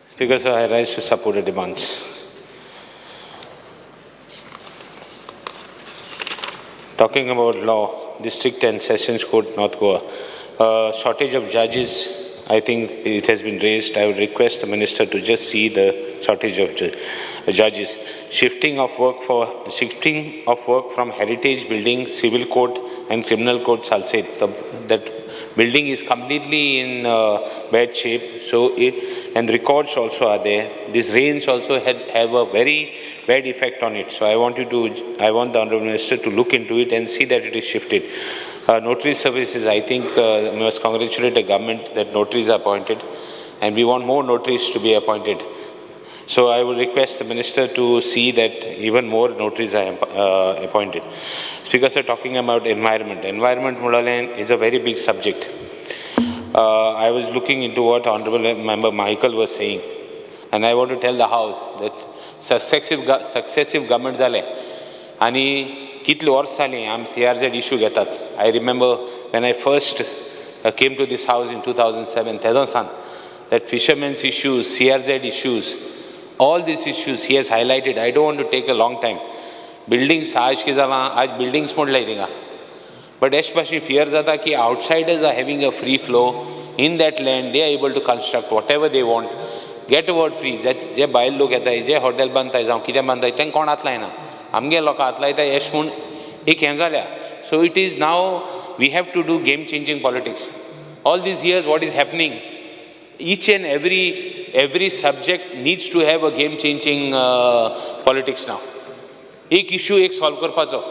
Speaker, sir, I rise to support the demands. Talking about law, District and Sessions Court, North Goa. Shortage of judges, I think it has been raised. I would request the Minister to just see the shortage of judges. Shifting of work from heritage building, civil court and criminal courts, I'll say that building is completely in bad shape. And records also are there. These rains also have a very bad effect on it. So I want the Honourable Minister to look into it and see that it is shifted. Notary services, I think we must congratulate the government that notaries are appointed, and we want more notaries to be appointed. So I will request the Minister to see that even more notaries are appointed. Speaker, sir, talking about environment. Environment, Mudalayan, is a very big subject. I was looking into what Honourable Member Michael was saying, and I want to tell the House that successive governments are and kitli worse am CRZ issue getat. I remember when I first came to this House in 2007, that fishermen's issues, CRZ issues, all these issues he has highlighted. I don't want to take a long time. Buildings, aaj buildings mod lai denga. But especially fears are that outsiders are having a free flow in that land. They are able to construct whatever they want. Get a word free. Je bail log heta hai, je hotel banta hai, jao kida banta hai, ten kon atla hai na. Amge loka atla hai esh mun ek henzalya. So it is now we have to do game-changing politics. All these years, what is happening? Each and every subject needs to have a game-changing politics now. Ek issue ek solve karpacho.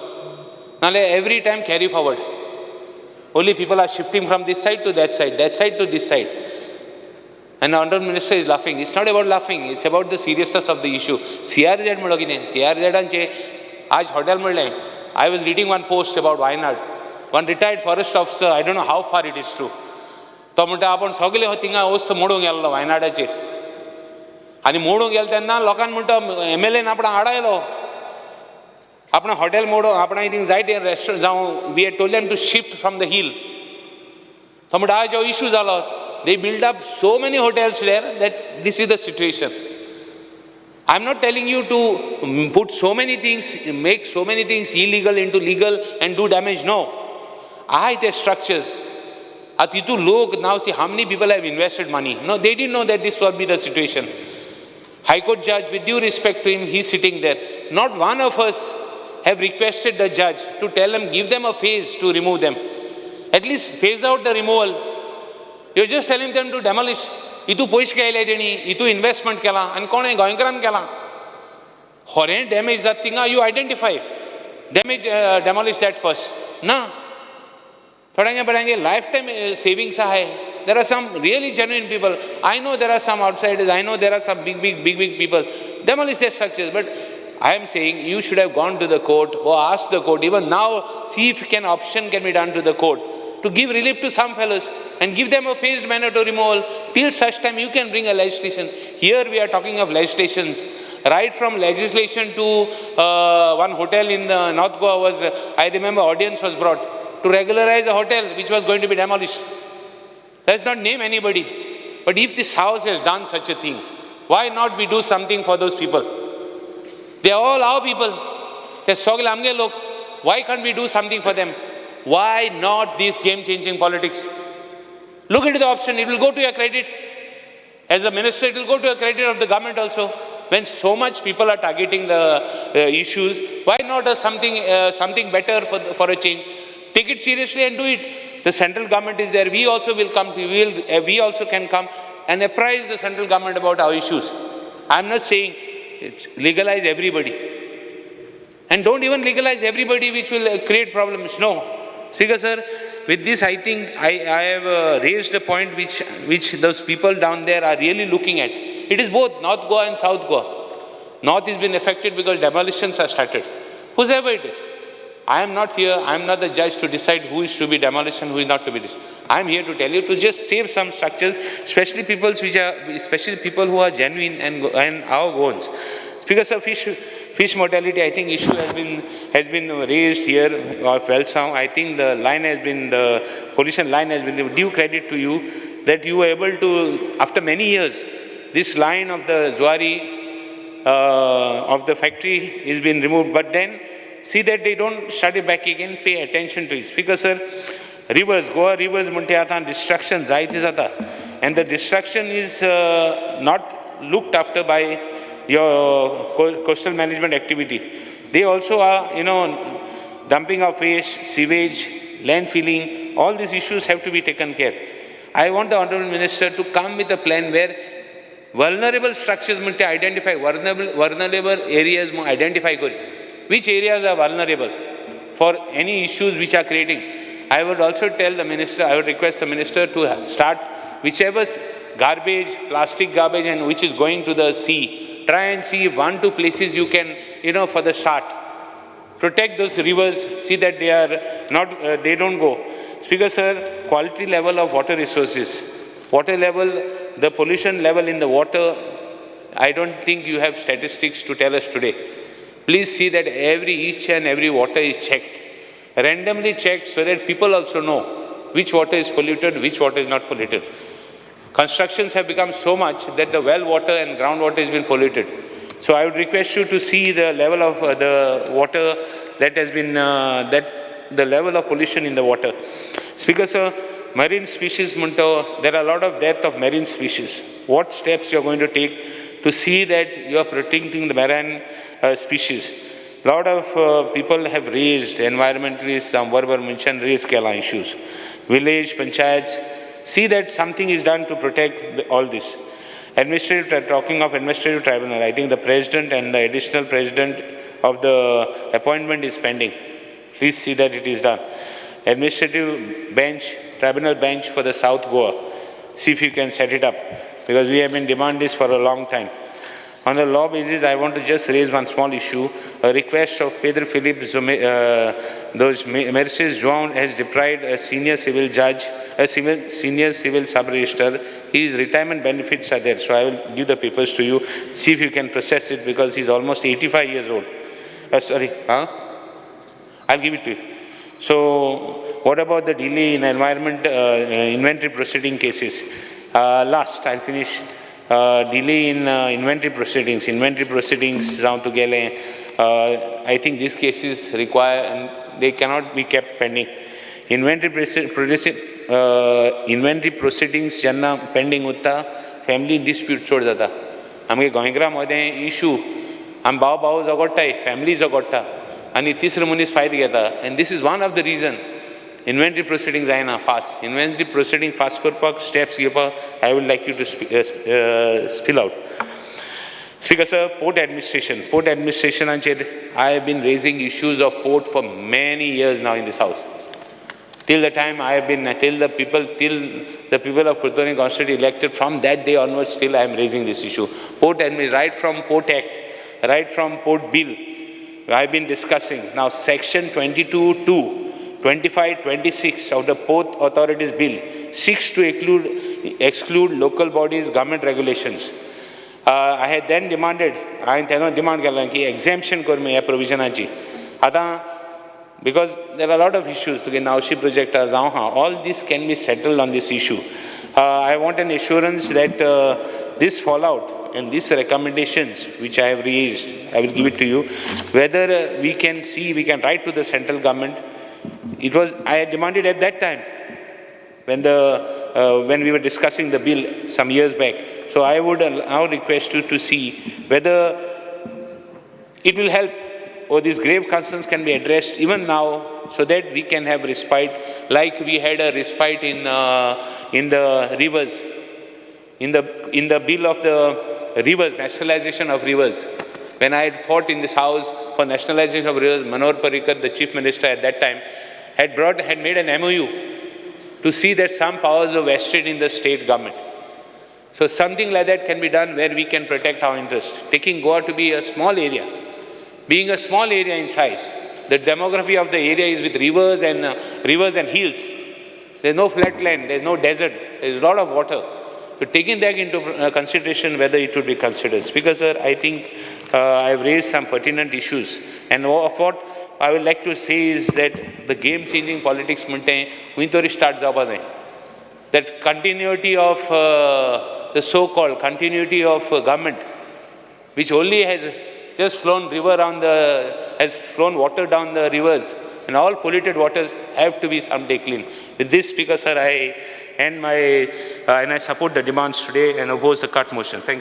Every time carry forward. Only people are shifting from this side to that side to this side. And the Honourable Minister is laughing. It's not about laughing, it's about the seriousness of the issue. CRZ madogine, CRZ anche, aaj hotel madle. I was reading one post about Wayanad. One retired forest officer, I don't know how far it is true. तो म्हणटा आपण सगळे होतिंगा वस्त मोडून गेल्लो वायनाडाचेर. आनी मोडून गेल तेन्ना लोकांनी म्हणटा MLA आपण आडायलो. आपण hotel मोडो, आपण I think जायते restaurant जाऊं, we had told them to shift from the hill. तो म्हणटा आज जो issue जालो, they build up so many hotels there that this is the situation. I'm not telling you to put so many things, make so many things illegal into legal and do damage. No. The structures. Now see how many people have invested money. No, they didn't know that this would be the situation. High Court judge, with due respect to him, he's sitting there. Not one of us have requested the judge to tell them, give them a phase to remove them. At least phase out the removal. You're just telling them to demolish. Itu poish kaila deni, itu investment kela, and kone goinkaran kela. Hore damage that thing, you identify. Demolish that first. Na. Thodange lifetime savings hai. There are some really genuine people. I know there are some outsiders. I know there are some big people. Demolish their structures. But I am saying you should have gone to the court or asked the court. Even now, see if option can be done to the court to give relief to some fellows and give them a phased manner to removal. Till such time you can bring a legislation. Here we are talking of legislations. Right from legislation to one hotel in the North Goa was, I remember audience was brought to regularize a hotel which was going to be demolished. Let's not name anybody. But if this house has done such a thing, why not we do something for those people? They are all our people. Why can't we do something for them? Why not this game-changing politics? Look into the option. It will go to your credit. As a minister, it will go to your credit of the government also. When so much people are targeting the issues, why not something better for a change? Take it seriously and do it. The central government is there. We also will come. We also can come and apprise the central government about our issues. I'm not saying legalize everybody. And don't even legalize everybody, which will create problems. No. Speaker, sir, with this, I think I have raised a point which those people down there are really looking at. It is both North Goa and South Goa. North has been affected because demolitions are started. Whoever it is. I am not here. I am not the judge to decide who is to be demolished and who is not to be demolished. I am here to tell you to just save some structures, especially people who are genuine and our Goans. Speaker, sir, fish mortality, I think issue has been raised here of Welsam. I think the position line has been due credit to you. that you were able to, after many years, this line of the Zuari of the factory is being removed, but then see that they don't start it back again, pay attention to it. Because sir, rivers, Goa rivers munte ata destruction zaiti zata, and the destruction is not looked after by your coastal management activity. They also are, dumping of waste, sewage, landfilling, all these issues have to be taken care. I want the Honorable Minister to come with a plan where vulnerable structures munte identify, vulnerable areas mu identify kori. Which areas are vulnerable for any issues which are creating. I would also tell the minister, I would request the minister to start whichever garbage, plastic garbage and which is going to the sea, try and see 1-2 places you can, for the start. Protect those rivers, see that they are not, they don't go. Speaker sir, quality level of water resources, water level, the pollution level in the water, I don't think you have statistics to tell us today. Please see that each and every water is checked, randomly checked so that people also know which water is polluted, which water is not polluted. Constructions have become so much that the well water and groundwater has been polluted. So I would request you to see the level of the water that has been, the level of pollution in the water. Speaker sir, marine species munto, there are a lot of death of marine species. What steps you are going to take to see that you are protecting the marine species? A lot of people have raised, environmentalists, some were mentioned, raised Kerala issues. Village, panchayats, see that something is done to protect all this. Talking of administrative tribunal, I think the president and the additional president of the appointment is pending. Please see that it is done. Administrative bench, tribunal bench for the South Goa. See if you can set it up, because we have been demanding this for a long time. On the law basis, I want to just raise one small issue. A request of Pedro Philip Mercedes Goan has deprived a senior civil judge, a senior civil sub-registrar. His retirement benefits are there. So I will give the papers to you. See if you can process it, because he's almost 85 years old. I'll give it to you. So what about the delay in inventory proceeding cases? Last, I'll finish. Delay in inventory proceedings down to Gele. I think these cases require, and they cannot be kept pending. Inventory proceedings janna pending utta, family dispute chod jata. Amge goingra mode issue, am bao zagotta, family zagotta, and tisra munis fight geta. And this is one of the reason. Inventory proceedings are fast. Inventory proceeding fast korpak steps I would like you to spill out. Speaker sir, port administration. Port administration, I have been raising issues of port for many years now in this house. Till the time I have been, till the people of Kurtoni constituency elected, from that day onwards, still I am raising this issue. Port administration, right from Port Act, right from Port Bill, I have been discussing. Now section 22(2). 25-26 of the Port Authorities Bill seeks to exclude local bodies' government regulations. I had then demanded, exemption provision because there are a lot of issues. Naushi project, all this can be settled on this issue. I want an assurance that this fallout and these recommendations which I have raised, I will give it to you, whether we can write to the central government. I had demanded at that time when we were discussing the bill some years back. So I would now request you to see whether it will help, or these grave concerns can be addressed even now, so that we can have respite, like we had a respite in the rivers, in the bill of the rivers, nationalization of rivers. When I had fought in this house for nationalization of rivers, Manohar Parrikar, the chief minister at that time, had made an MOU to see that some powers are vested in the state government. So something like that can be done where we can protect our interests. Taking Goa to be a small area, being a small area in size, the demography of the area is with rivers and hills. There's no flat land, there's no desert, there's a lot of water. So taking that into consideration, whether it would be considered. Speaker sir, I think I've raised some pertinent issues. And of what I would like to say is that the game-changing politics starts. that continuity of the so-called continuity of government, which only has just flown water down the rivers, and all polluted waters have to be someday clean. With this, Speaker, sir, I end my, and I support the demands today and oppose the cut motion. Thank you.